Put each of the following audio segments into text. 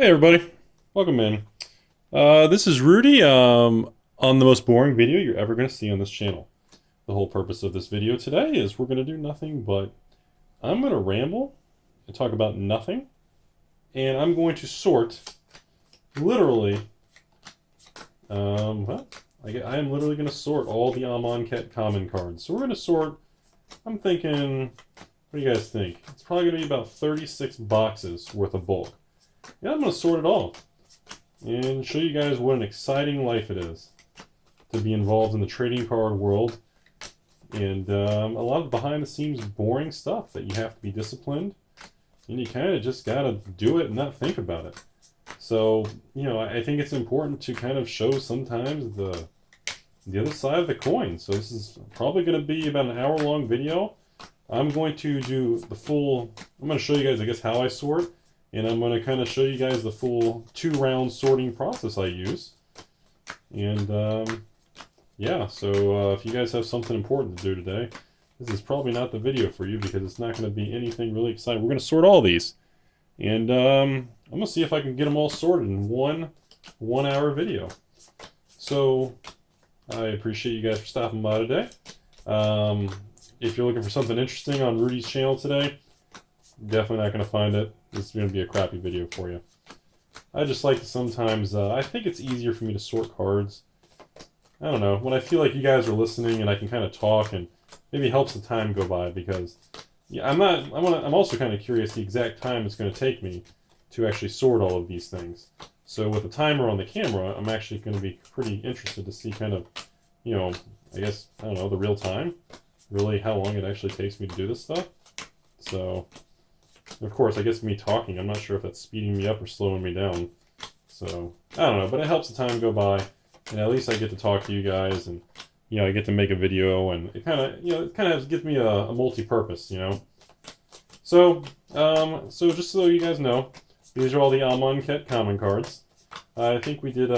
Hey everybody, welcome in. This is Rudy on the most boring video you're ever going to see on this channel. The whole purpose of this video today is we're going to do nothing but I'm going to ramble and talk about nothing, and I'm going to sort literally, I am literally going to sort all the Amonkhet common cards. So we're going to sort, I'm thinking, what do you guys think? It's probably going to be about 36 boxes worth of bulk. Yeah, I'm going to sort it all and show you guys what an exciting life it is to be involved in the trading card world, and a lot of behind the scenes boring stuff that you have to be disciplined and you kind of just got to do it and not think about it. So, I think it's important to kind of show sometimes the other side of the coin. So this is probably going to be about an hour-long video. I'm going to do the full, I'm going to show you guys, I guess, how I sort. And I'm going to kind of show you guys the full 2-round sorting process I use. And, yeah, so if you guys have something important to do today, this is probably not the video for you because it's not going to be anything really exciting. We're going to sort all these. And I'm going to see if I can get them all sorted in one 1-hour video. So I appreciate you guys for stopping by today. If you're looking for something interesting on Rudy's channel today, definitely not going to find it. This is going to be a crappy video for you. I just like to sometimes, I think it's easier for me to sort cards. I don't know, when I feel like you guys are listening and I can kind of talk and maybe it helps the time go by, because yeah, I'm also kind of curious the exact time it's going to take me to actually sort all of these things. So with the timer on the camera, I'm actually going to be pretty interested to see kind of, I guess, I don't know, the real time, really how long it actually takes me to do this stuff. So, of course, I guess me talking, I'm not sure if that's speeding me up or slowing me down. So, I don't know, but it helps the time go by, and at least I get to talk to you guys, and, I get to make a video, and it kind of, gives me a multi-purpose, So, so just so you guys know, these are all the Amonkhet common cards. I think we did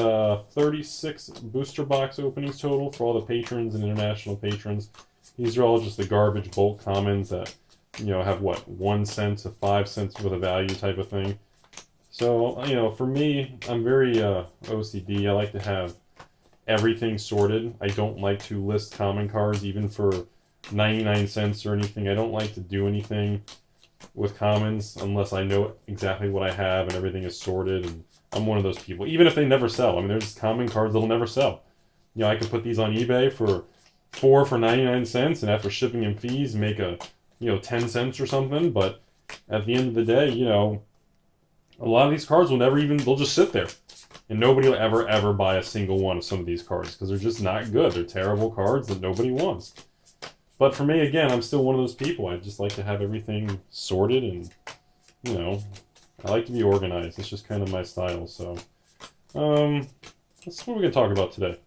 36 booster box openings total for all the patrons and international patrons. These are all just the garbage bulk commons that have what, 1 cent to 5 cents worth of value type of thing. So, for me, I'm very OCD. I like to have everything sorted. I don't like to list common cards even for 99 cents or anything. I don't like to do anything with commons unless I know exactly what I have and everything is sorted, and I'm one of those people. Even if they never sell. I mean, there's common cards that'll never sell. I could put these on eBay for 4 for 99 cents, and after shipping and fees make a 10 cents or something, but at the end of the day, a lot of these cards will never even, they'll just sit there. And nobody will ever buy a single one of some of these cards because they're just not good. They're terrible cards that nobody wants. But for me, again, I'm still one of those people. I just like to have everything sorted and, I like to be organized. It's just kind of my style. So, that's what we're going to talk about today.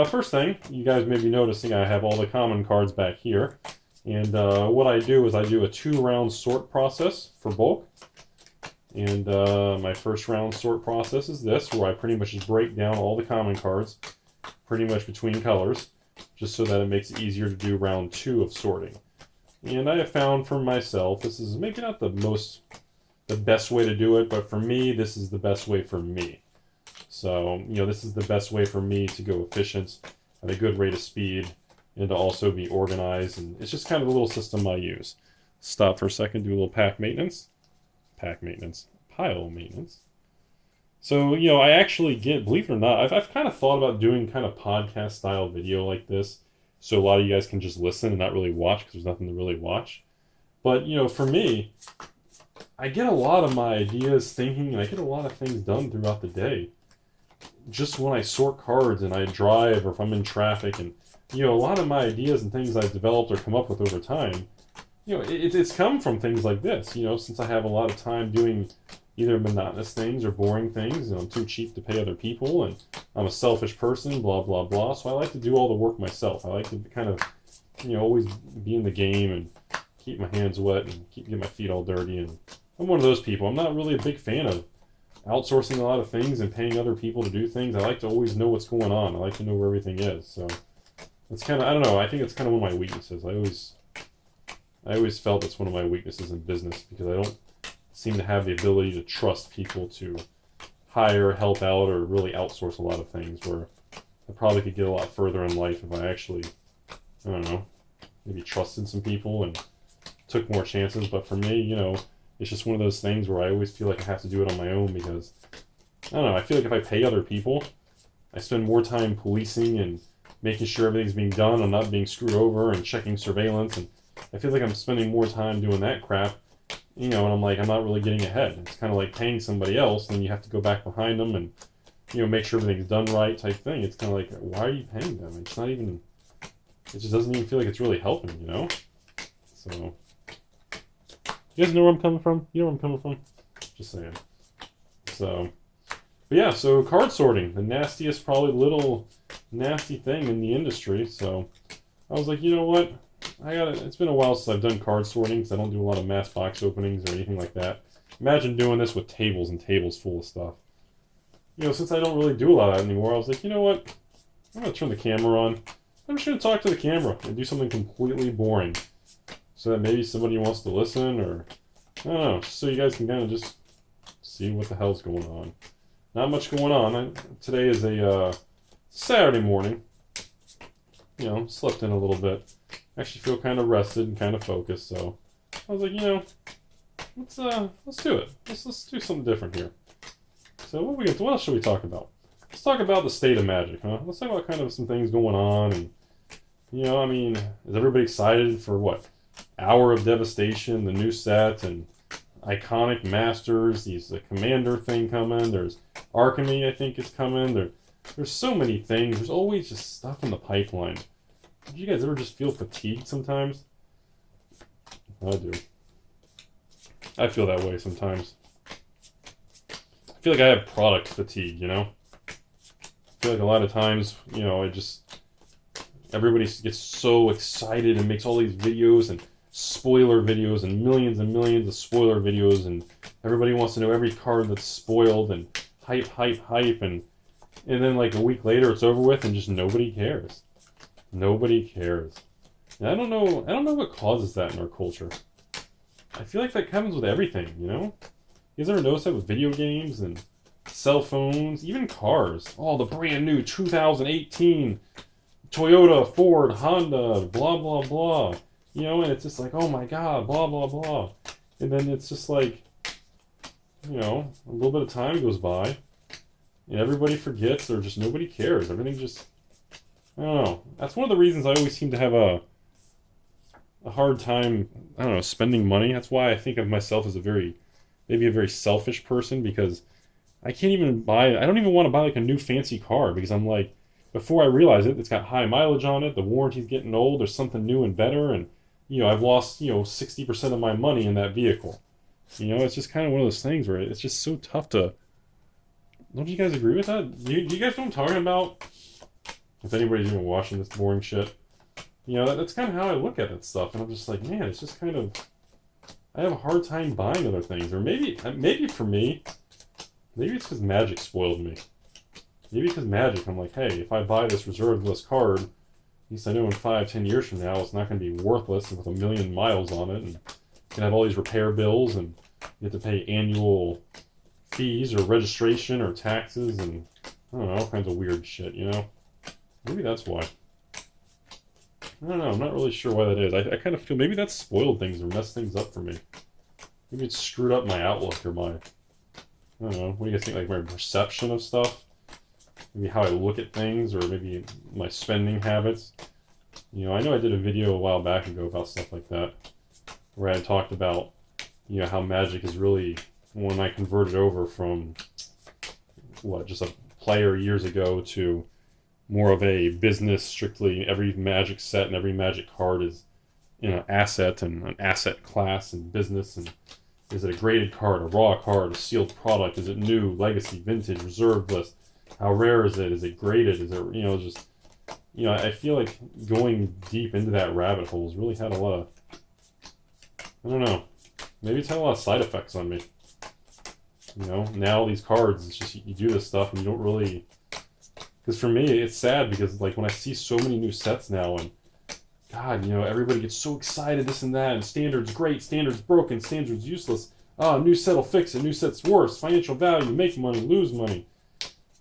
First thing, you guys may be noticing I have all the common cards back here. And what I do is I do a 2-round sort process for bulk. And my first round sort process is this, where I pretty much just break down all the common cards, pretty much between colors, just so that it makes it easier to do round 2 of sorting. And I have found for myself, this is maybe not the best way to do it, but for me, this is the best way for me. So, this is the best way for me to go efficient, at a good rate of speed, and to also be organized, and it's just kind of a little system I use. Stop for a second, do a little pile maintenance. So, I actually get, believe it or not, I've kind of thought about doing kind of podcast style video like this, so a lot of you guys can just listen and not really watch, because there's nothing to really watch. But, for me, I get a lot of my ideas thinking, and I get a lot of things done throughout the day, just when I sort cards and I drive, or if I'm in traffic, and a lot of my ideas and things I've developed or come up with over time, it's come from things like this, since I have a lot of time doing either monotonous things or boring things, and I'm too cheap to pay other people, and I'm a selfish person, blah, blah, blah, so I like to do all the work myself. I like to kind of, always be in the game and keep my hands wet and get my feet all dirty, and I'm one of those people. I'm not really a big fan of outsourcing a lot of things and paying other people to do things. I like to always know what's going on. I like to know where everything is, so it's kind of, I don't know, I think it's kind of one of my weaknesses. I always felt it's one of my weaknesses in business, because I don't seem to have the ability to trust people to hire, help out, or really outsource a lot of things, where I probably could get a lot further in life if I actually, I don't know, maybe trusted some people and took more chances. But for me, you know, it's just one of those things where I always feel like I have to do it on my own because, I don't know, I feel like if I pay other people, I spend more time policing and making sure everything's being done, I'm not being screwed over, and checking surveillance, and I feel like I'm spending more time doing that crap, you know, and I'm like, I'm not really getting ahead. It's kind of like paying somebody else, and you have to go back behind them and, you know, make sure everything's done right type thing. It's kind of like, why are you paying them? It's not even, it just doesn't even feel like it's really helping, you know? So, you guys know where I'm coming from? You know where I'm coming from? Just saying. So, but yeah, so card sorting, the nastiest, probably little nasty thing in the industry. So I was like, you know what? It's been a while since I've done card sorting because I don't do a lot of mass box openings or anything like that. Imagine doing this with tables and tables full of stuff. You know, since I don't really do a lot of that anymore, I was like, you know what? I'm going to turn the camera on. I'm just going to talk to the camera and do something completely boring so that maybe somebody wants to listen, or I don't know, so you guys can kind of just see what the hell's going on. Not much going on. Today is a Saturday morning. You know, slept in a little bit. Actually feel kind of rested and kind of focused, so I was like, you know, let's do it. Let's do something different here. So what else should we talk about? Let's talk about the state of Magic, huh? Let's talk about kind of some things going on, and you know, I mean, is everybody excited for what? Hour of Devastation, the new set, and iconic masters, the commander thing coming, there's Archemy, I think, is coming, there's so many things, there's always just stuff in the pipeline. Do you guys ever just feel fatigued sometimes? I do. I feel that way sometimes. I feel like I have product fatigue, you know? I feel like a lot of times, you know, everybody gets so excited and makes all these videos and spoiler videos and millions of spoiler videos, and everybody wants to know every card that's spoiled, and hype, and then like a week later it's over with and just nobody cares. Nobody cares. And I don't know what causes that in our culture. I feel like that comes with everything, you know? You guys ever notice that with video games and cell phones, even cars? Oh, the brand new 2018 Toyota, Ford, Honda, blah, blah, blah. You know, and it's just like, oh my god, blah, blah, blah. And then it's just like, you know, a little bit of time goes by, and everybody forgets, or just nobody cares. Everything just, I don't know. That's one of the reasons I always seem to have a hard time, I don't know, spending money. That's why I think of myself as maybe a very selfish person, because I don't even want to buy like a new fancy car, because I'm like, before I realize it, it's got high mileage on it, the warranty's getting old, there's something new and better, and, you know, I've lost, you know, 60% of my money in that vehicle. You know, it's just kind of one of those things where it's just so tough to... Don't you guys agree with that? Do you guys know what I'm talking about? If anybody's even watching this boring shit. You know, that's kind of how I look at that stuff, and I'm just like, man, it's just kind of... I have a hard time buying other things, or maybe for me, maybe it's because Magic spoiled me. Maybe because Magic, I'm like, hey, if I buy this reserved list card, at least I know in 5-10 years from now it's not going to be worthless with 1 million miles on it, and you can have all these repair bills, and you have to pay annual fees or registration or taxes, and I don't know, all kinds of weird shit, you know? Maybe that's why. I don't know, I'm not really sure why that is. I kind of feel maybe that's spoiled things or messed things up for me. Maybe it's screwed up my outlook, or I don't know, what do you guys think, like my perception of stuff? Maybe how I look at things, or maybe my spending habits. You know, I know I did a video a while back ago about stuff like that, where I talked about, you know, how Magic is really, when I converted over from, just a player years ago to more of a business, strictly every Magic set and every Magic card is, you know, asset and an asset class and business, and is it a graded card, a raw card, a sealed product, is it new, legacy, vintage, reserved list? How rare is it? Is it graded? Is it, you know, just, you know, I feel like going deep into that rabbit hole has really had a lot of, I don't know, maybe it's had a lot of side effects on me. You know, now these cards, it's just, you do this stuff and you don't really, because for me, it's sad, because like when I see so many new sets now, and God, you know, everybody gets so excited, this and that, and standard's great, standard's broken, standard's useless. oh, new set will fix it, new set's worse, financial value, make money, lose money.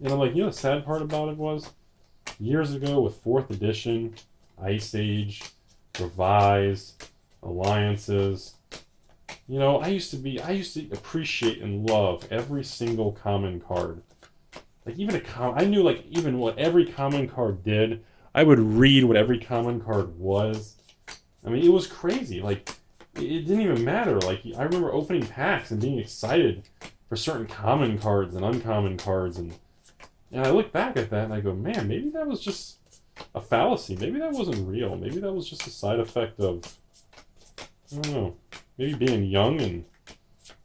And I'm like, you know the sad part about it was? Years ago with 4th edition, Ice Age, Revised, Alliances, you know, I used to appreciate and love every single common card. Like even I knew like even what every common card did. I would read what every common card was. I mean, it was crazy. Like it didn't even matter. Like I remember opening packs and being excited for certain common cards and uncommon cards, and I look back at that and I go, man, maybe that was just a fallacy. Maybe that wasn't real. Maybe that was just a side effect of, I don't know, maybe being young and,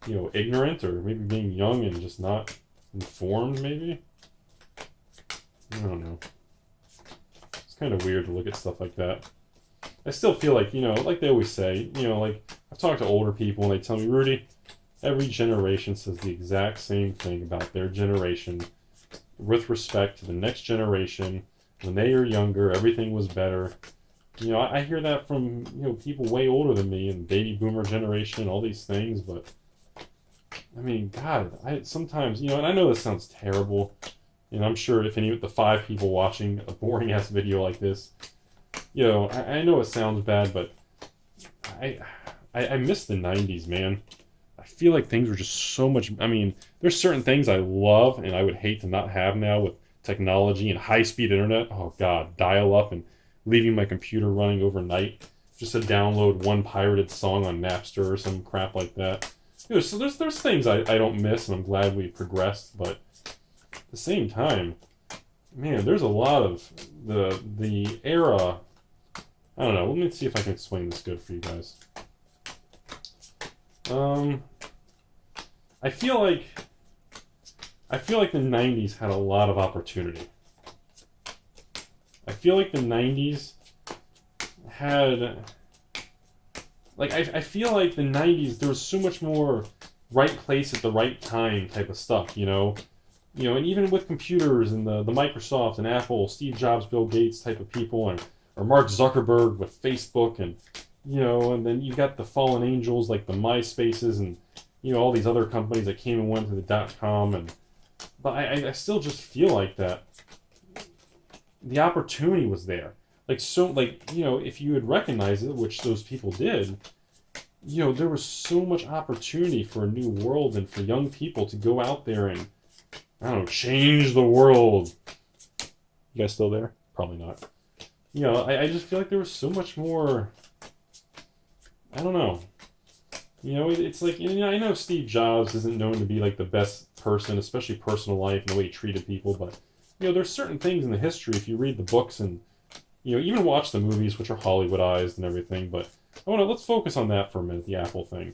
you know, ignorant, or maybe being young and just not informed, maybe. I don't know. It's kind of weird to look at stuff like that. I still feel like, you know, like they always say, you know, like I've talked to older people and they tell me, Rudy, every generation says the exact same thing about their generation with respect to the next generation. When they were younger, everything was better. You know, I hear that from, you know, people way older than me and baby boomer generation and all these things, but I mean, God, I sometimes, you know, and I know this sounds terrible, and I'm sure if any of the 5 people watching a boring ass video like this, you know, I know it sounds bad, but I miss the 90s, man. I feel like things were just so much, I mean, there's certain things I love and I would hate to not have now with technology and high-speed internet. Oh, God, dial-up and leaving my computer running overnight just to download one pirated song on Napster or some crap like that. You know, so there's things I don't miss, and I'm glad we progressed, but at the same time, man, there's a lot of the era. I don't know. Let me see if I can explain this good for you guys. I feel like the 90s had a lot of opportunity. I feel like the 90s had, like, I feel like the 90s, there was so much more right place at the right time type of stuff, you know? You know, and even with computers and the Microsoft and Apple, Steve Jobs, Bill Gates type of people, and or Mark Zuckerberg with Facebook, and, you know, and then you got the fallen angels like the MySpaces and, you know, all these other companies that came and went to the .com, and but I still just feel like that the opportunity was there. Like, so, like, you know, if you would recognize it, which those people did, you know, there was so much opportunity for a new world and for young people to go out there and, I don't know, change the world. You guys still there? Probably not. You know, I just feel like there was so much more, I don't know. You know, it's like, you know, I know Steve Jobs isn't known to be like the best person, especially personal life and the way he treated people, but, you know, there's certain things in the history, if you read the books and, you know, even watch the movies, which are Hollywoodized and everything, but let's focus on that for a minute, the Apple thing.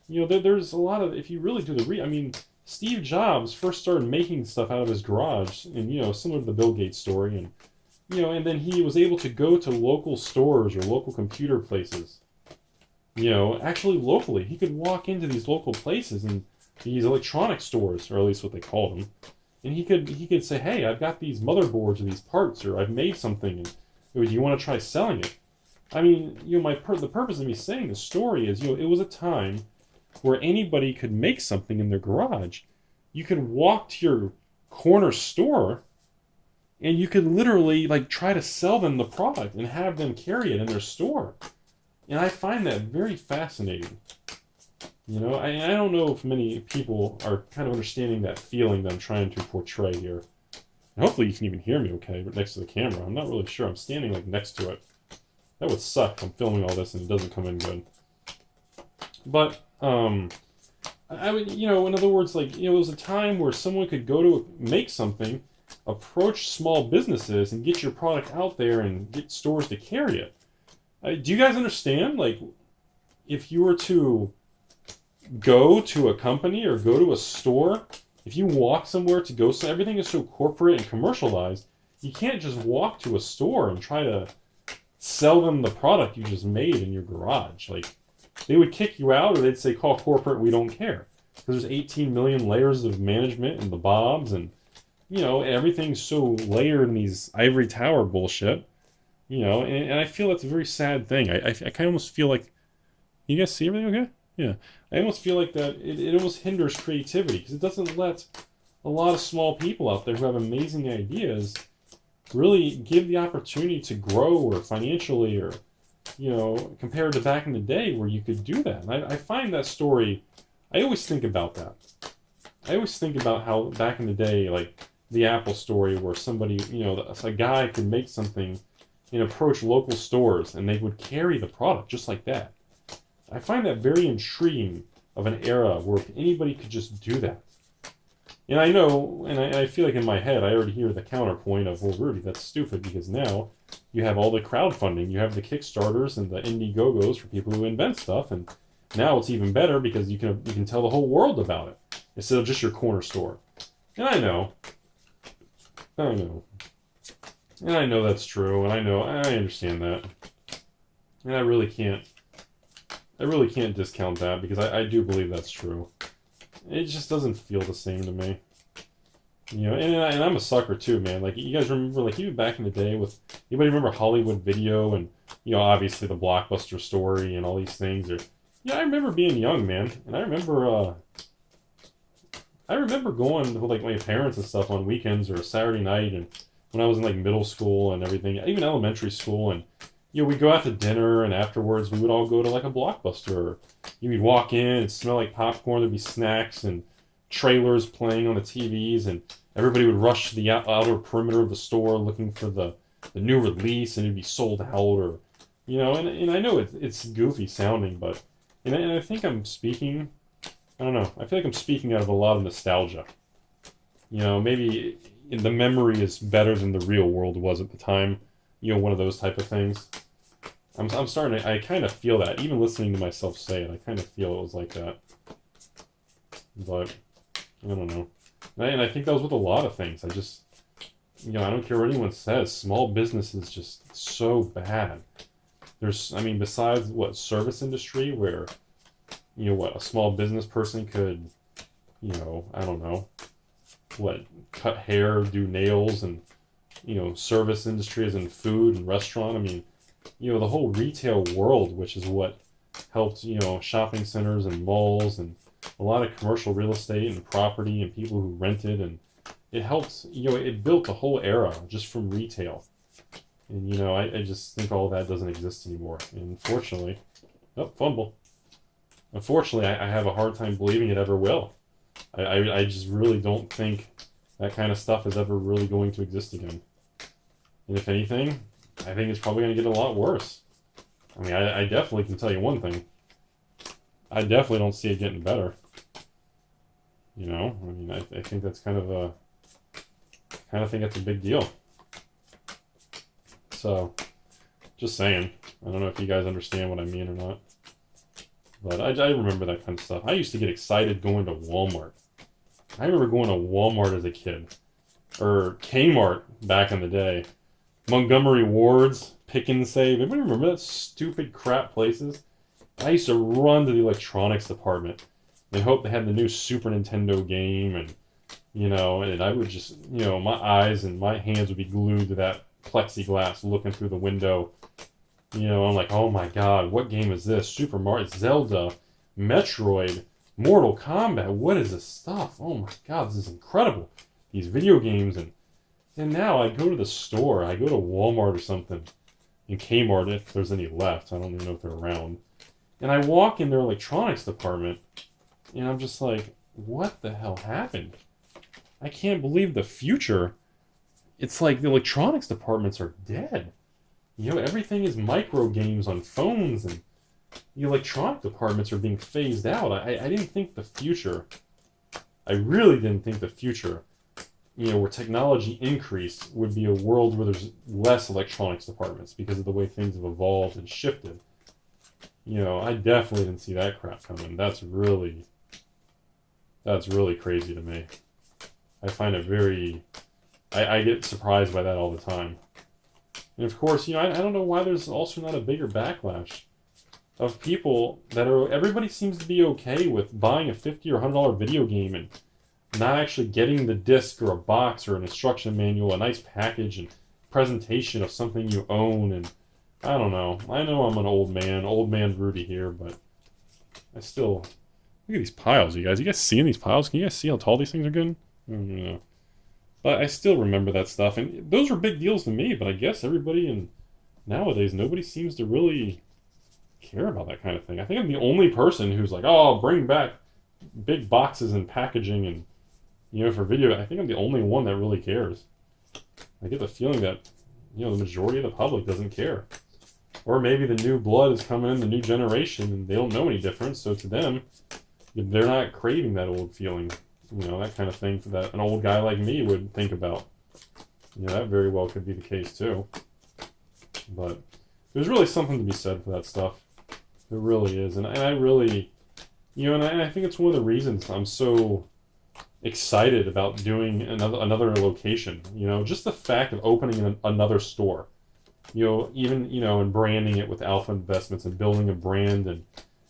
You know, there's a lot of, if you really do I mean, Steve Jobs first started making stuff out of his garage, and, you know, similar to the Bill Gates story, and, you know, and then he was able to go to local stores or local computer places. You know, actually locally, he could walk into these local places and these electronic stores, or at least what they called them, and he could say, hey, I've got these motherboards or these parts, or I've made something, and do you want to try selling it? I mean, you know, the purpose of me saying this story is, you know, it was a time where anybody could make something in their garage. You could walk to your corner store and you could literally, like, try to sell them the product and have them carry it in their store. And I find that very fascinating. You know, I don't know if many people are kind of understanding that feeling that I'm trying to portray here. And hopefully you can even hear me okay next to the camera. I'm not really sure. I'm standing, like, next to it. That would suck if I'm filming all this and it doesn't come in good. But, I would, you know, in other words, like, you know, it was a time where someone could go to make something, approach small businesses, and get your product out there and get stores to carry it. Do you guys understand? Like, if you were to go to a company or go to a store, if you walk somewhere to go, so everything is so corporate and commercialized, you can't just walk to a store and try to sell them the product you just made in your garage. Like, they would kick you out, or they'd say, call corporate, we don't care. Because there's 18 million layers of management and the bobs, and, you know, everything's so layered in these ivory tower bullshit. You know, and I feel that's a very sad thing. I kind of almost feel like, you guys see everything okay? Yeah. I almost feel like that it almost hinders creativity because it doesn't let a lot of small people out there who have amazing ideas really give the opportunity to grow or financially or, compared to back in the day where you could do that. And I find that story, I always think about that. I always think about how back in the day, like the Apple story where somebody, a guy could make something and approach local stores and they would carry the product just like that. I find that very intriguing of an era where anybody could just do that. And I know, and I feel like in my head, I already hear the counterpoint of, well, Rudy, that's stupid because now you have all the crowdfunding, you have the Kickstarters and the Indiegogos for people who invent stuff, and now it's even better because you can tell the whole world about it instead of just your corner store. And I know, and I know that's true, and I understand that, and I really can't discount that because I do believe that's true. It just doesn't feel the same to me. And I'm a sucker too, man. Like, you guys remember, like, even back in the day with, anybody remember Hollywood Video and, obviously the Blockbuster story and all these things? I remember being young, man. And I remember going with, like, my parents and stuff on weekends or a Saturday night and when I was in, like, middle school and everything, even elementary school, and, we'd go out to dinner and afterwards we would all go to, like, a Blockbuster. You'd walk in and smell like popcorn, there'd be snacks and trailers playing on the TVs, and everybody would rush to the outer perimeter of the store looking for the new release, and it'd be sold out, or, and I know it's goofy sounding, but, and I think I'm speaking, I don't know, I feel like I'm speaking out of a lot of nostalgia. Maybe the memory is better than the real world was at the time, one of those type of things. I'm starting to, I kind of feel that. Even listening to myself say it, I kind of feel it was like that. But, I don't know. And I think that was with a lot of things. I just, I don't care what anyone says. Small business is just so bad. Besides, service industry, where, a small business person could, I don't know, cut hair, do nails, and, service industry as in food and restaurant. The whole retail world, which is what helped, shopping centers and malls and a lot of commercial real estate and property and people who rented, and it helped, it built a whole era just from retail. And, I just think all that doesn't exist anymore. And unfortunately, fumble. Unfortunately, I have a hard time believing it ever will. I just really don't think that kind of stuff is ever really going to exist again. And if anything, I think it's probably going to get a lot worse. I definitely can tell you one thing. I definitely don't see it getting better. I think that's kind of think that's a big deal. So, just saying. I don't know if you guys understand what I mean or not. But I remember that kind of stuff. I used to get excited going to Walmart. I remember going to Walmart as a kid. Or Kmart back in the day. Montgomery Ward's, Pick and Save. Anybody remember that stupid crap places? I used to run to the electronics department and hope they had the new Super Nintendo game, and, and I would just, my eyes and my hands would be glued to that plexiglass looking through the window. I'm like, oh my god, what game is this? Super Mario, Zelda, Metroid, Mortal Kombat, what is this stuff? Oh my god, this is incredible. These video games, and now I go to the store, I go to Walmart or something, in Kmart if there's any left, I don't even know if they're around, and I walk in their electronics department, and I'm just like, what the hell happened? I can't believe the future. It's like the electronics departments are dead. Everything is micro games on phones, and the electronic departments are being phased out. I didn't think the future, I really didn't think the future, where technology increased, would be a world where there's less electronics departments because of the way things have evolved and shifted. I definitely didn't see that crap coming. That's really crazy to me. I find it very, I get surprised by that all the time. And of course, I don't know why there's also not a bigger backlash of people that are, everybody seems to be okay with buying a $50 or $100 video game and not actually getting the disc or a box or an instruction manual, a nice package and presentation of something you own. And I don't know. I know I'm an old man Rudy here, but I still Look at these piles, you guys. You guys seeing these piles? Can you guys see how tall these things are getting? I don't know. But I still remember that stuff, and those were big deals to me. But I guess everybody in nowadays, nobody seems to really care about that kind of thing. I think I'm the only person who's like, "Oh, bring back big boxes and packaging," and for video. I think I'm the only one that really cares. I get the feeling that the majority of the public doesn't care, or maybe the new blood is coming in, the new generation, and they don't know any difference. So to them, they're not craving that old feeling. That kind of thing that an old guy like me would think about. That very well could be the case too. But there's really something to be said for that stuff. There really is. And I really, and I think it's one of the reasons I'm so excited about doing another location. Just the fact of opening another store. Even, and branding it with Alpha Investments and building a brand and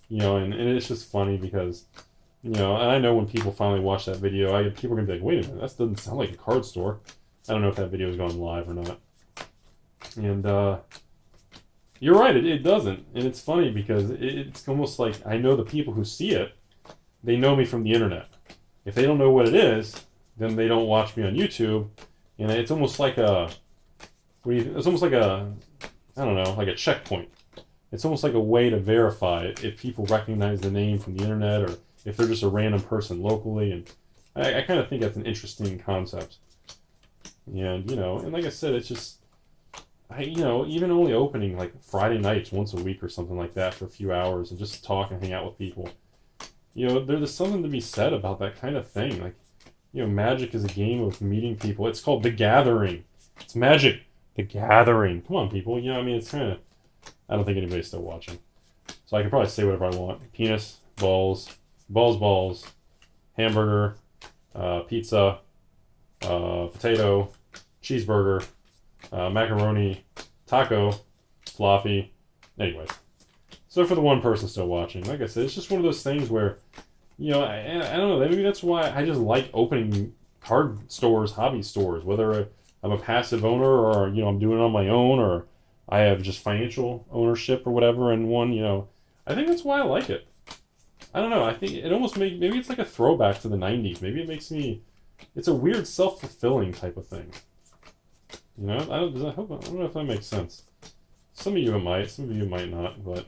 it's just funny because and I know when people finally watch that video, people are going to be like, wait a minute, that doesn't sound like a card store. I don't know if that video is going live or not. And you're right, it doesn't. And it's funny because it's almost like I know the people who see it, they know me from the internet. If they don't know what it is, then they don't watch me on YouTube. And it's almost like it's almost like I don't know, like a checkpoint. It's almost like a way to verify if people recognize the name from the internet or if they're just a random person locally. And I kind of think that's an interesting concept. And, and like I said, it's just, even only opening like Friday nights once a week or something like that for a few hours and just talk and hang out with people. There's something to be said about that kind of thing. Like, Magic is a game of meeting people. It's called The Gathering. It's Magic. The Gathering. Come on, people. It's kind of, I don't think anybody's still watching. So I can probably say whatever I want. Penis, balls, hamburger, pizza, potato, cheeseburger, macaroni, taco, floppy. Anyways. So for the one person still watching, like I said, it's just one of those things where, I don't know, maybe that's why I just like opening card stores, hobby stores, whether I'm a passive owner or, I'm doing it on my own or I have just financial ownership or whatever in one, I think that's why I like it. I don't know. I think it almost maybe it's like a throwback to the 90s. Maybe it makes me, it's a weird self-fulfilling type of thing. I don't know if that makes sense. Some of you it might, some of you might not, but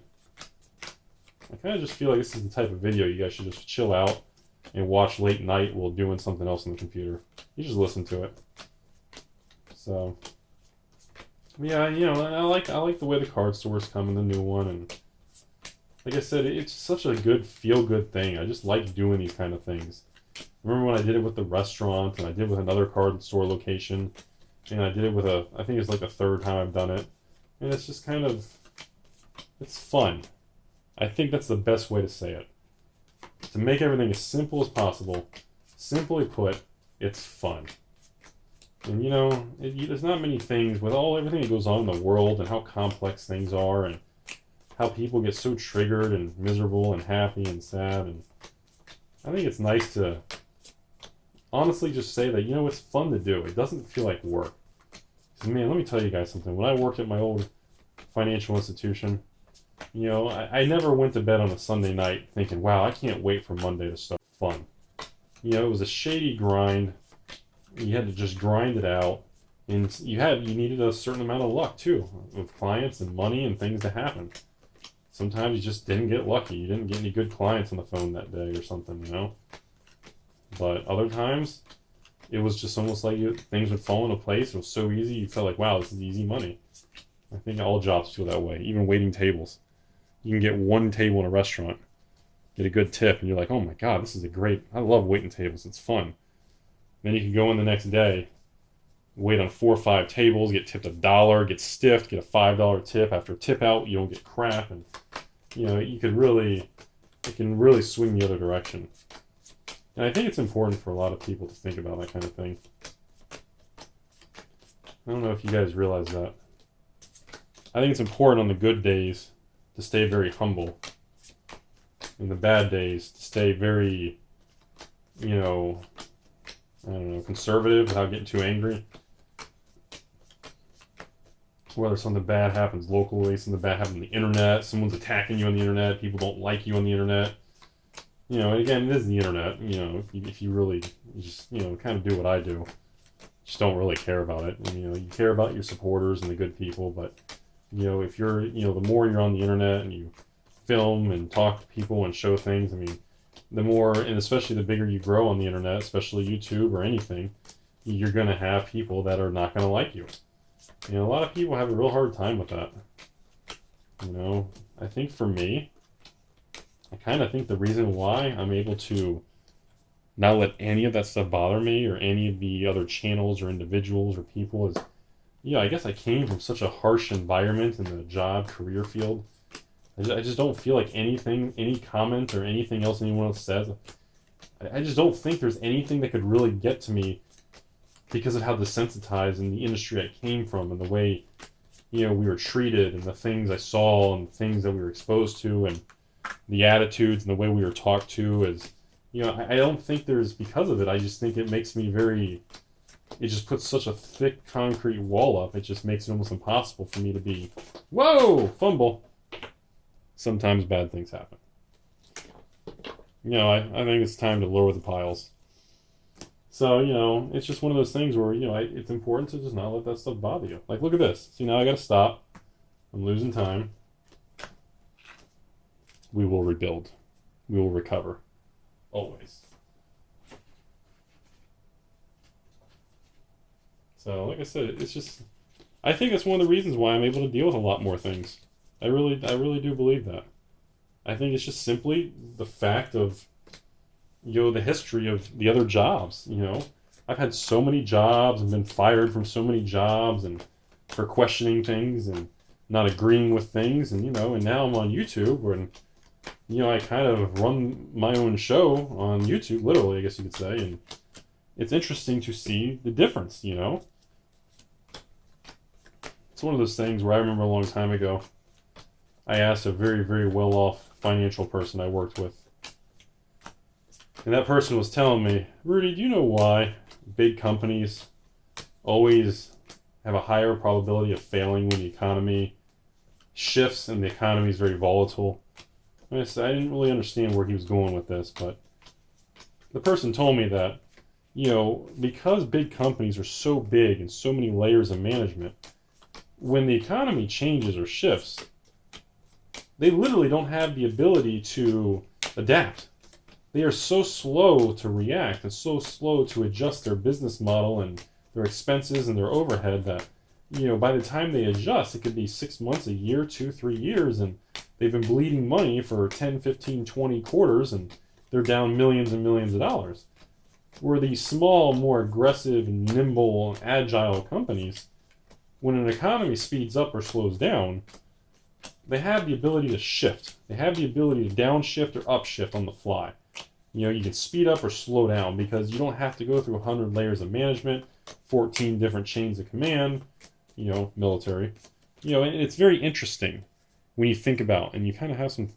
I kind of just feel like this is the type of video you guys should just chill out and watch late night while doing something else on the computer. You just listen to it. So, yeah, I like the way the card stores come in the new one, and like I said, it's such a good feel-good thing. I just like doing these kind of things. I remember when I did it with the restaurant, and I did it with another card store location, and I did it with I think it's like the third time I've done it, and it's just kind of, it's fun. I think that's the best way to say it. To make everything as simple as possible, simply put, it's fun. And there's not many things with everything that goes on in the world and how complex things are and how people get so triggered and miserable and happy and sad. And I think it's nice to honestly just say that, it's fun to do. It doesn't feel like work. So, man, let me tell you guys something. When I worked at my old financial institution, I never went to bed on a Sunday night thinking, wow, I can't wait for Monday to start fun. It was a shady grind. You had to just grind it out. And you needed a certain amount of luck, too, with clients and money and things to happen. Sometimes you just didn't get lucky. You didn't get any good clients on the phone that day or something, But other times, it was just almost like things would fall into place. It was so easy. You felt like, wow, this is easy money. I think all jobs feel that way, even waiting tables. You can get one table in a restaurant, get a good tip, and you're like, oh my God, this is I love waiting tables. It's fun. Then you can go in the next day, wait on 4 or 5 tables, get tipped $1, get stiffed, get a $5 tip. After tip out, you don't get crap. And, it can really swing the other direction. And I think it's important for a lot of people to think about that kind of thing. I don't know if you guys realize that. I think it's important on the good days to stay very humble. In the bad days, to stay very, conservative without getting too angry. Whether something bad happens locally, something bad happens on the internet, someone's attacking you on the internet, people don't like you on the internet. You know, and again, it is the internet. You know, if you really just, you know, kind of do what I do, just don't really care about it. And, you know, you care about your supporters and the good people, but, you know, if you're, you know, the more you're on the internet and you film and talk to people and show things, I mean, the more, and especially the bigger you grow on the internet, especially YouTube or anything, you're going to have people that are not going to like you. You know, a lot of people have a real hard time with that. You know, I think for me, I kind of think the reason why I'm able to not let any of that stuff bother me or any of the other channels or individuals or people is, yeah, I guess I came from such a harsh environment in the job career field. I just don't feel like anything, any comment or anything else anyone else says, I just don't think there's anything that could really get to me because of how desensitized in the industry I came from and the way, you know, we were treated and the things I saw and things that we were exposed to and the attitudes and the way we were talked to is, you know, I don't think there's, because of it, I just think it makes me very, it just puts such a thick concrete wall up, it just makes it almost impossible for me to be, whoa, fumble. Sometimes bad things happen. You know, I think it's time to lower the piles. So, you know, it's just one of those things where, you know, it's important to just not let that stuff bother you. Like, look at this. See, now I gotta stop. I'm losing time. We will rebuild. We will recover. Always. So, like I said, it's just, I think that's one of the reasons why I'm able to deal with a lot more things. I really do believe that. I think it's just simply the fact of, you know, the history of the other jobs. You know, I've had so many jobs and been fired from so many jobs and for questioning things and not agreeing with things, and, you know, and now I'm on YouTube and, you know, I kind of run my own show on YouTube, literally, I guess you could say, and it's interesting to see the difference, you know. It's one of those things where I remember a long time ago, I asked a very, very well-off financial person I worked with. And that person was telling me, Rudy, do you know why big companies always have a higher probability of failing when the economy shifts and the economy is very volatile? And I said, I didn't really understand where he was going with this, but the person told me that, you know, because big companies are so big and so many layers of management, when the economy changes or shifts, they literally don't have the ability to adapt. They are so slow to react and so slow to adjust their business model and their expenses and their overhead that, you know, by the time they adjust, it could be 6 months, a year, 2, 3 years, and they've been bleeding money for 10, 15, 20 quarters, and they're down millions and millions of dollars. Where these small, more aggressive, nimble, agile companies, when an economy speeds up or slows down, they have the ability to shift. They have the ability to downshift or upshift on the fly. You know, you can speed up or slow down because you don't have to go through 100 layers of management, 14 different chains of command, you know, military. You know, and it's very interesting when you think about, and you kind of have some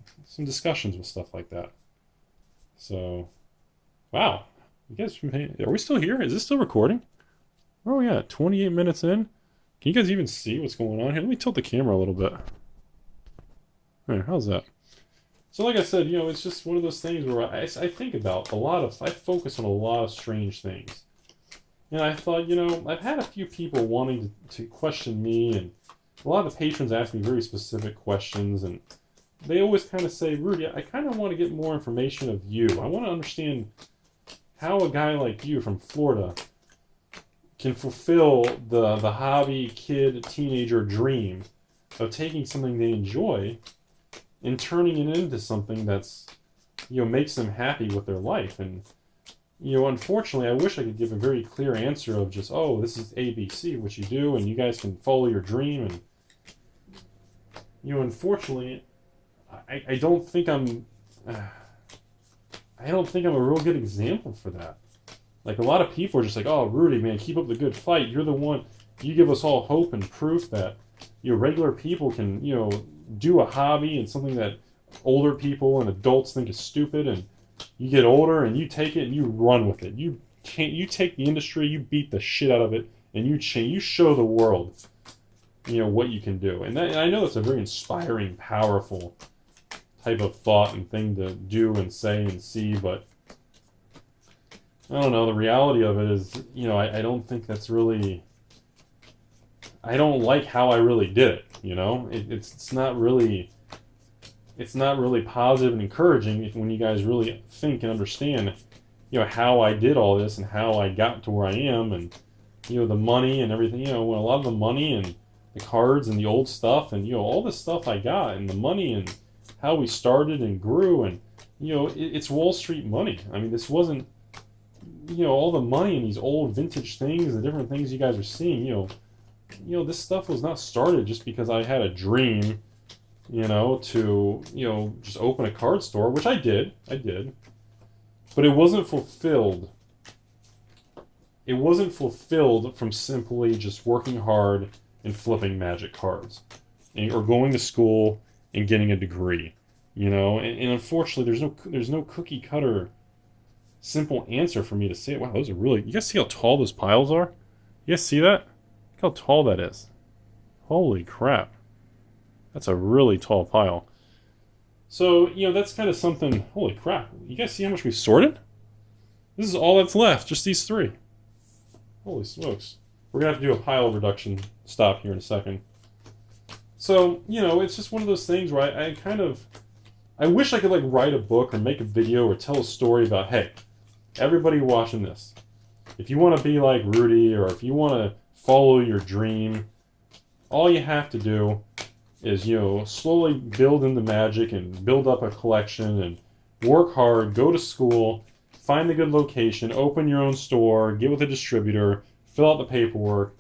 discussions with stuff like that. So, wow. You guys, are we still here? Is this still recording? Where are we at? 28 minutes in? Can you guys even see what's going on here? Let me tilt the camera a little bit. All right, how's that? So like I said, you know, it's just one of those things where I think about I focus on a lot of strange things. And I thought, you know, I've had a few people wanting to question me, and a lot of the patrons ask me very specific questions, and they always kind of say, Rudy, I kind of want to get more information of you. I want to understand how a guy like you from Florida can fulfill the hobby, kid, teenager dream of taking something they enjoy and turning it into something that's, you know, makes them happy with their life. And, you know, unfortunately, I wish I could give a very clear answer of just, oh, this is ABC, what you do, and you guys can follow your dream. And, you know, unfortunately, I don't think I'm a real good example for that. Like, a lot of people are just like, oh, Rudy, man, keep up the good fight. You're the one, you give us all hope and proof that, you know, regular people can, you know, do a hobby and something that older people and adults think is stupid, and you get older and you take it and you run with it. You take the industry, you beat the shit out of it, and you show the world, you know, what you can do. And I know that's a very inspiring, powerful type of thought and thing to do and say and see, but I don't know. The reality of it is, I don't think that's really. I don't like how I really did it. It's not really. It's not really positive and encouraging when you guys really think and understand, how I did all this and how I got to where I am, and the money and everything. When a lot of the money and the cards and the old stuff and all this stuff I got and the money and how we started and grew and it's Wall Street money. I mean, this wasn't all the money and these old vintage things, the different things you guys are seeing. This stuff was not started just because I had a dream, to just open a card store, which I did, but it wasn't fulfilled. It wasn't fulfilled from simply just working hard and flipping magic cards, or going to school and getting a degree, and unfortunately, there's no cookie cutter, simple answer for me to say. Wow, those are really. You guys see how tall those piles are? You guys see that? Look how tall that is. Holy crap, that's a really tall pile. So that's kind of something. Holy crap! You guys see how much we've sorted? This is all that's left. Just these three. Holy smokes. We're going to have to do a pile reduction stop here in a second. So, it's just one of those things where I wish I could write a book or make a video or tell a story about, hey, everybody watching this, if you want to be like Rudy or if you want to follow your dream, all you have to do is, slowly build into magic and build up a collection and work hard, go to school, find a good location, open your own store, get with a distributor, fill out the paperwork,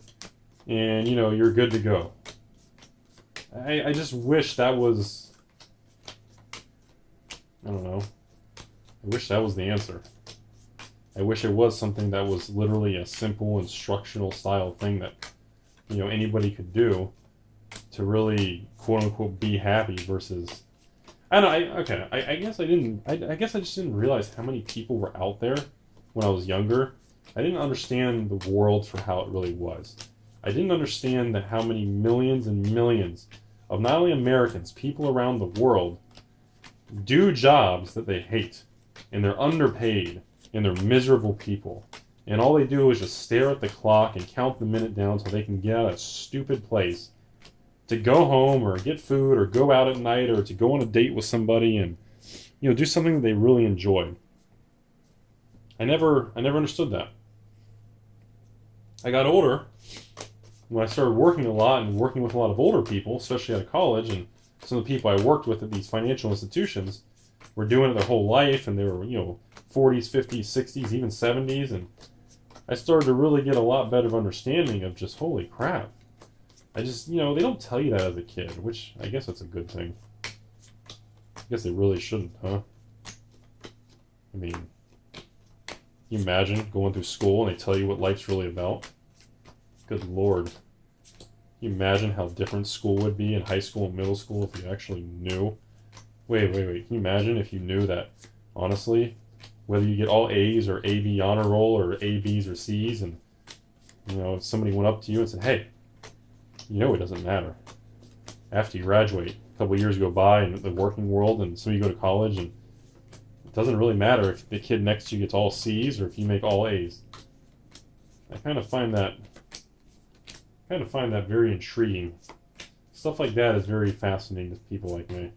and, you're good to go. I just wish that was, I don't know, I wish that was the answer. I wish it was something that was literally a simple instructional style thing that, anybody could do to really, quote unquote, be happy versus, I don't know, I guess I guess I just didn't realize how many people were out there when I was younger. I didn't understand the world for how it really was. I didn't understand that how many millions and millions of not only Americans, people around the world, do jobs that they hate, and they're underpaid, and they're miserable people. And all they do is just stare at the clock and count the minute down so they can get out of that stupid place to go home or get food or go out at night or to go on a date with somebody and, do something that they really enjoy. I never understood that. I got older when I started working a lot and working with a lot of older people, especially out of college, and some of the people I worked with at these financial institutions were doing it their whole life, and they were, 40s, 50s, 60s, even 70s, and I started to really get a lot better understanding of just, holy crap. I just, they don't tell you that as a kid, which I guess that's a good thing. I guess they really shouldn't, huh? I mean, can you imagine going through school and they tell you what life's really about? Good Lord. Can you imagine how different school would be in high school and middle school if you actually knew? Wait. Can you imagine if you knew that, honestly, whether you get all A's or AB honor roll or A, B's or C's, and, if somebody went up to you and said, hey, it doesn't matter. After you graduate, a couple of years go by in the working world, and so you go to college, and it doesn't really matter if the kid next to you gets all C's or if you make all A's. I kind of find that very intriguing. Stuff like that is very fascinating to people like me.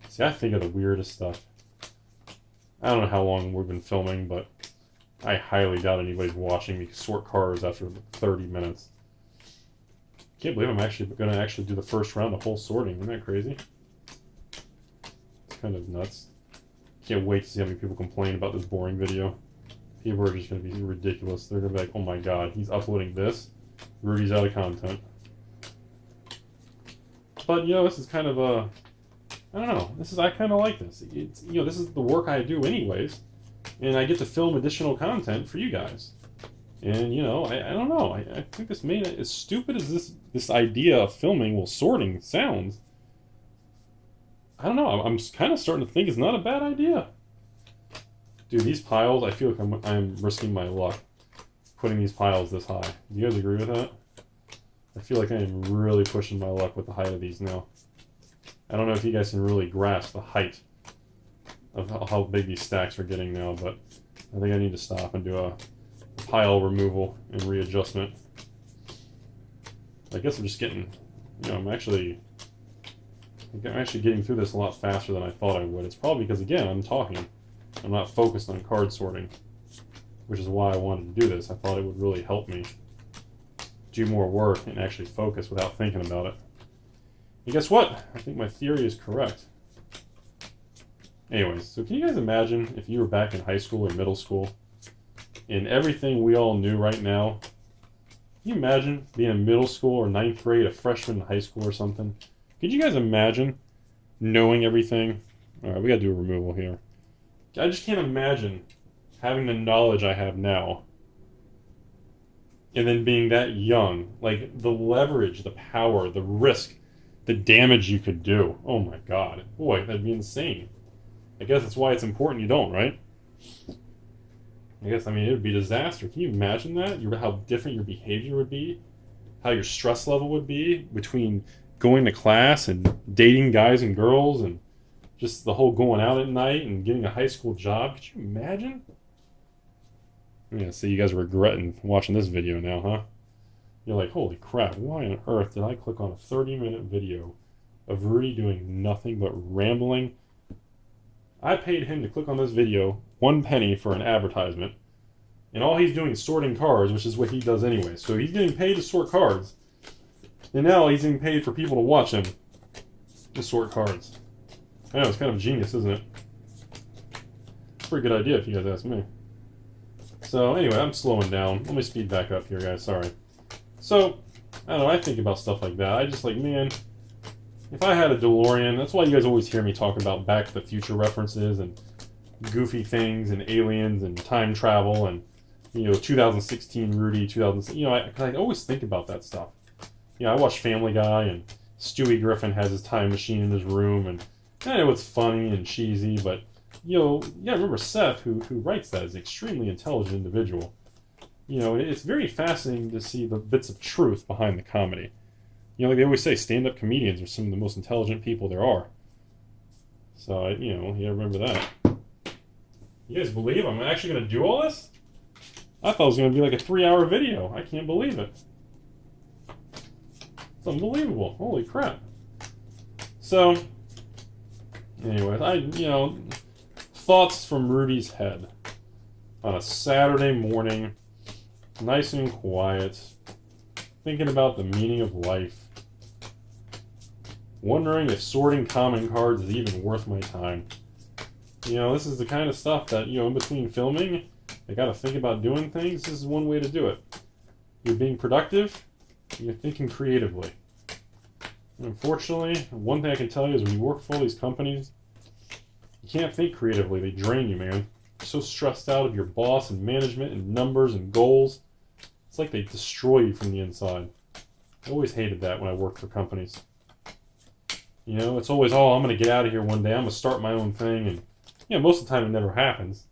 See, I think of the weirdest stuff. I don't know how long we've been filming, but I highly doubt anybody's watching me sort cards after 30 minutes. Can't believe I'm actually going to do the first round of whole sorting. Isn't that crazy? It's kind of nuts. Can't wait to see how many people complain about this boring video. People are just going to be ridiculous. They're going to be like, oh my god, he's uploading this? Rudy's out of content. But, this is kind of a... I don't know. I kind of like this. It's, this is the work I do anyways. And I get to film additional content for you guys. And, I don't know. I think this made it, as stupid as this idea of filming while sorting sounds, I don't know. I'm kind of starting to think it's not a bad idea. Dude, these piles, I feel like I'm risking my luck putting these piles this high. Do you guys agree with that? I feel like I am really pushing my luck with the height of these now. I don't know if you guys can really grasp the height of how big these stacks are getting now, but I think I need to stop and do a pile removal and readjustment. I guess I'm just getting, I'm actually getting through this a lot faster than I thought I would. It's probably because, again, I'm talking. I'm not focused on card sorting, which is why I wanted to do this. I thought it would really help me do more work and actually focus without thinking about it. And guess what? I think my theory is correct. Anyways, so can you guys imagine if you were back in high school or middle school and everything we all knew right now? Can you imagine being in middle school or ninth grade, a freshman in high school or something? Could you guys imagine knowing everything? All right, we got to do a removal here. I just can't imagine having the knowledge I have now and then being that young. Like, the leverage, the power, the risk, the damage you could do. Oh my God. Boy, that'd be insane. I guess that's why it's important you don't, right? It would be a disaster. Can you imagine that? How different your behavior would be? How your stress level would be between going to class and dating guys and girls and just the whole going out at night and getting a high school job? Could you imagine? Yeah, so you guys are regretting watching this video now, huh? You're like, holy crap, why on earth did I click on a 30-minute video of Rudy doing nothing but rambling? I paid him to click on this video 1 penny for an advertisement, and all he's doing is sorting cards, which is what he does anyway. So he's getting paid to sort cards, and now he's getting paid for people to watch him to sort cards. I know, it's kind of genius, isn't it? Pretty good idea if you guys ask me. So anyway, I'm slowing down. Let me speed back up here, guys. Sorry. So, I don't know, I think about stuff like that. I just like, man, if I had a DeLorean, that's why you guys always hear me talk about Back to the Future references and goofy things and aliens and time travel and, 2016 Rudy, 2000, I always think about that stuff. I watch Family Guy and Stewie Griffin has his time machine in his room, and I know it's funny and cheesy, but, remember Seth, who writes that, is an extremely intelligent individual. It's very fascinating to see the bits of truth behind the comedy. Like they always say, stand-up comedians are some of the most intelligent people there are. So, remember that. You guys believe I'm actually going to do all this? I thought it was going to be like a 3-hour video. I can't believe it. It's unbelievable. Holy crap. So, anyways, thoughts from Rudy's head on a Saturday morning, nice and quiet, thinking about the meaning of life, wondering if sorting common cards is even worth my time. This is the kind of stuff that, in between filming, I gotta think about doing things. This is one way to do it. You're being productive, you're thinking creatively. And unfortunately, one thing I can tell you is when you work for all these companies, you can't think creatively. They drain you, man. You're so stressed out of your boss and management and numbers and goals. It's like they destroy you from the inside. I always hated that when I worked for companies. It's always, I'm going to get out of here one day. I'm going to start my own thing. And, most of the time it never happens.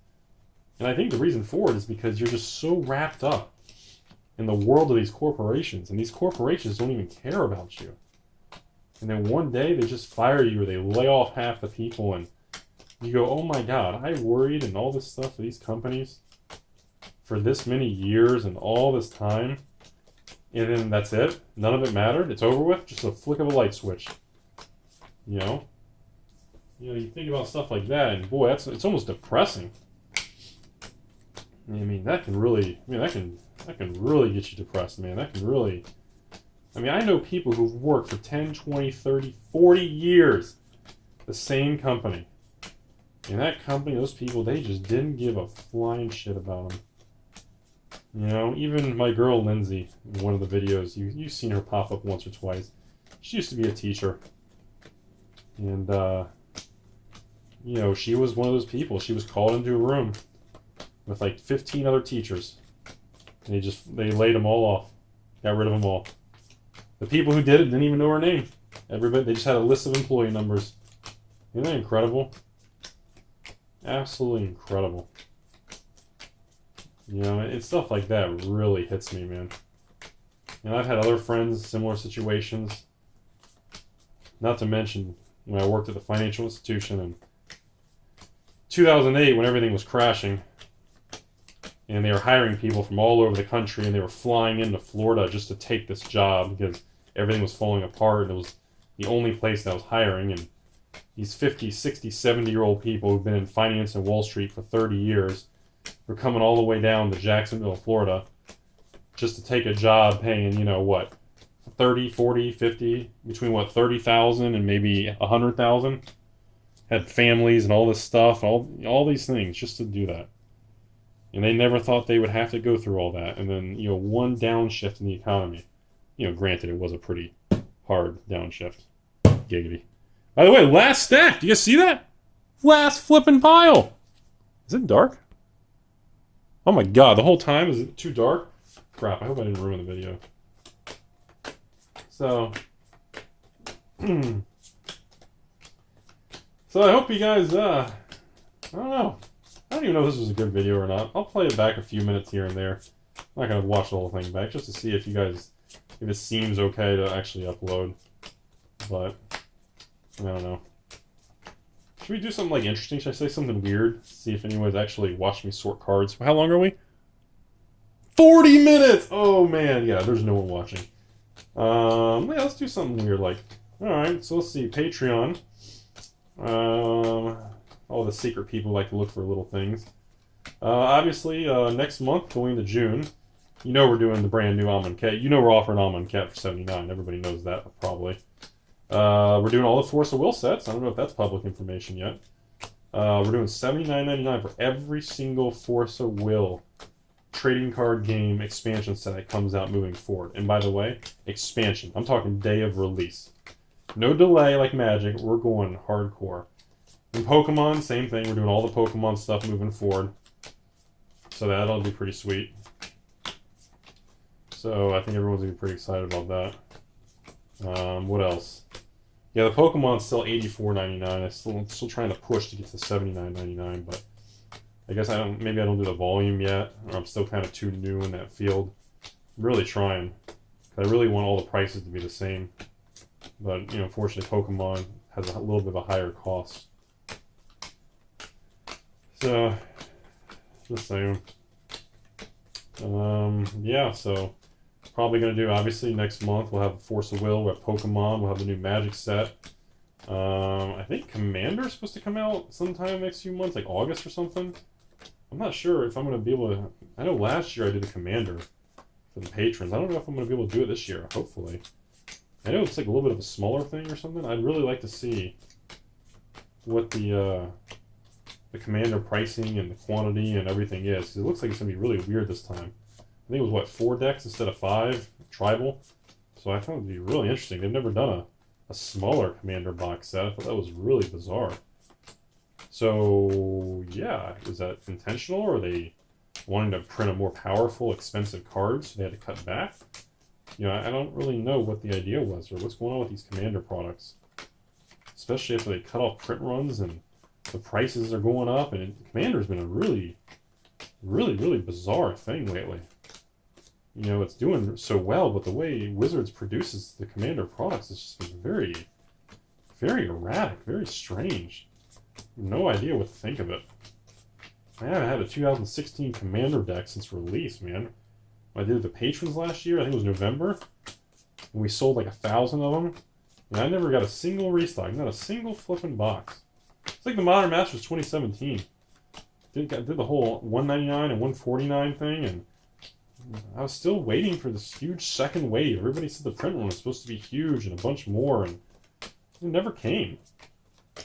And I think the reason for it is because you're just so wrapped up in the world of these corporations. And these corporations don't even care about you. And then one day they just fire you or they lay off half the people. And you go, oh my God, I worried and all this stuff for these companies for this many years and all this time, and then that's it? None of it mattered? It's over with? Just a flick of a light switch. You think about stuff like that, and boy, it's almost depressing. That can really, that can really get you depressed, man. That can really, I know people who've worked for 10, 20, 30, 40 years, the same company. And that company, those people, they just didn't give a flying shit about them. Even my girl Lindsay, in one of the videos, you've seen her pop up once or twice. She used to be a teacher. And, she was one of those people. She was called into a room with like 15 other teachers. And they laid them all off. Got rid of them all. The people who did it didn't even know her name. Everybody, they just had a list of employee numbers. Isn't that incredible? Absolutely incredible. And stuff like that really hits me, man. And I've had other friends, similar situations. Not to mention, when I worked at the financial institution in 2008 when everything was crashing. And they were hiring people from all over the country, and they were flying into Florida just to take this job because everything was falling apart, and it was the only place that was hiring. And these 50, 60, 70-year-old people who've been in finance and Wall Street for 30 years were coming all the way down to Jacksonville, Florida, just to take a job paying, you know, what, 30, 40, 50, between what, 30,000 and maybe 100,000. Had families and all this stuff, all these things just to do that. And they never thought they would have to go through all that. And then, you know, one downshift in the economy. You know, granted, it was a pretty hard downshift. Giggity. By the way, last stack. Do you guys see that? Last flipping pile. Is it dark? Oh my god, the whole time? Is it too dark? Crap, I hope I didn't ruin the video. So... So I hope you guys, I don't know. I don't even know if this was a good video or not. I'll play it back a few minutes here and there. I'm not going to watch the whole thing back, just to see if you guys, if it seems okay to actually upload. But, I don't know. Should we do something like interesting? Should I say something weird? See if anyone's actually watched me sort cards. How long are we? 40 minutes! Oh man, yeah, there's no one watching. Yeah, let's do something weird like, alright, so let's see, Patreon. All the secret people like to look for little things. Obviously, next month, going to June, you know we're doing the brand new Amonkhet. You know we're offering Amonkhet for $79. Everybody knows that, probably. We're doing all the Force of Will sets. I don't know if that's public information yet. We're doing $79.99 for every single Force of Will trading card game expansion set that comes out moving forward. And by the way, expansion. I'm talking day of release. No delay like Magic. We're going hardcore. In Pokemon, same thing. We're doing all the Pokemon stuff moving forward. So that'll be pretty sweet. So I think everyone's going to be pretty excited about that. What else? Yeah, the Pokemon's still $84.99. I'm still trying to push to get to $79.99, but I guess maybe I don't do the volume yet, or I'm still kind of too new in that field. I'm really trying. I really want all the prices to be the same. But, you know, unfortunately, Pokemon has a little bit of a higher cost. So, just saying. Yeah, so probably going to do, obviously, next month we'll have Force of Will, we'll have Pokemon, we'll have the new Magic set. I think Commander's supposed to come out sometime next few months, like August or something. I'm not sure if I'm going to be able to... I know last year I did the Commander for the patrons. I don't know if I'm going to be able to do it this year, hopefully. I know it's like a little bit of a smaller thing or something. I'd really like to see what the Commander pricing and the quantity and everything is. 'Cause it looks like it's going to be really weird this time. I think it was, what, 4 decks instead of 5? Tribal. So I thought it would be really interesting. They've never done a smaller Commander box set. I thought that was really bizarre. So, yeah. Is that intentional, or are they wanting to print a more powerful, expensive card, so they had to cut back? You know, I don't really know what the idea was, or what's going on with these Commander products. Especially after they cut off print runs and the prices are going up, and Commander's been a really, really, really bizarre thing lately. You know, it's doing so well, but the way Wizards produces the Commander products is just very, very erratic, very strange. No idea what to think of it. I haven't had a 2016 Commander deck since release, man. I did the Patrons last year, I think it was November, and we sold like 1,000 of them, and I never got a single restock, not a single flipping box. It's like the Modern Masters 2017. Did the whole $199 and $149 thing, and I was still waiting for this huge second wave. Everybody said the print run was supposed to be huge and a bunch more, and it never came.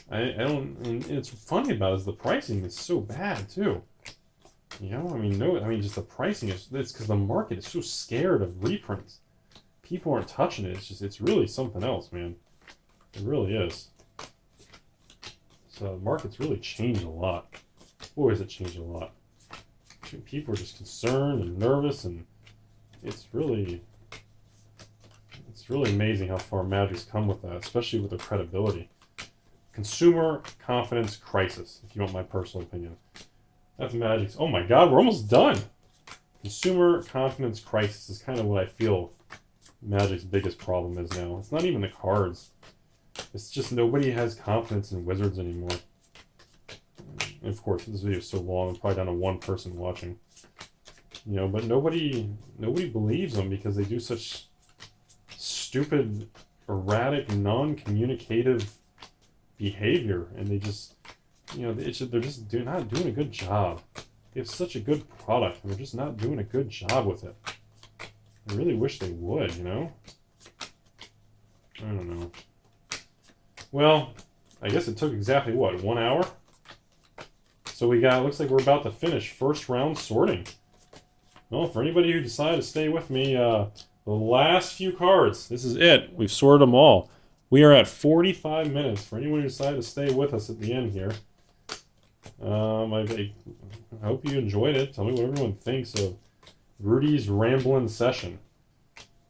I don't, and it's funny about it is the pricing is so bad too. You know, just the pricing it's because the market is so scared of reprints. People aren't touching it. It's really something else, man. It really is. So the market's really changed a lot. Boy, has it changed a lot. People are just concerned and nervous, and it's really amazing how far Magic's come with that, especially with their credibility. Consumer confidence crisis, if you want my personal opinion. That's Magic's. Oh my God, we're almost done. Consumer confidence crisis is kind of what I feel Magic's biggest problem is now. It's not even the cards. It's just nobody has confidence in Wizards anymore. And of course, this video is so long, I'm probably down to one person watching. You know, but nobody believes them because they do such stupid, erratic, non-communicative behavior, and they just, you know, they're just not doing a good job. They have such a good product, and they're just not doing a good job with it. I really wish they would, you know? I don't know. Well, I guess it took exactly, what, 1 hour? So we got, looks like we're about to finish first round sorting. Well, for anybody who decided to stay with me, the last few cards, this is it. We've sorted them all. We are at 45 minutes. For anyone who decided to stay with us at the end here, I hope you enjoyed it. Tell me what everyone thinks of Rudy's rambling session.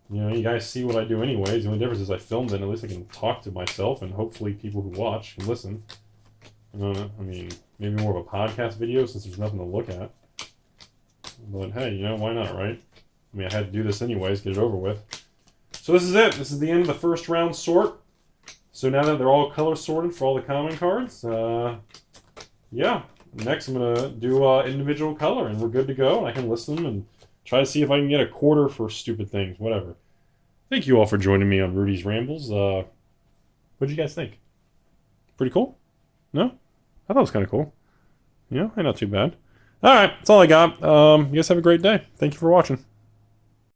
You know, you guys see what I do anyways. The only difference is I filmed it. At least I can talk to myself, and hopefully people who watch can listen. I mean, maybe more of a podcast video since there's nothing to look at. But hey, you know, why not, right? I mean, I had to do this anyways, get it over with. So this is it. This is the end of the first round sort. So now that they're all color sorted for all the common cards, yeah. Next I'm going to do individual color, and we're good to go. And I can list them and try to see if I can get a quarter for stupid things, whatever. Thank you all for joining me on Rudy's Rambles. What did you guys think? Pretty cool? No? I thought it was kind of cool. Yeah, not too bad. All right, that's all I got. You guys have a great day. Thank you for watching.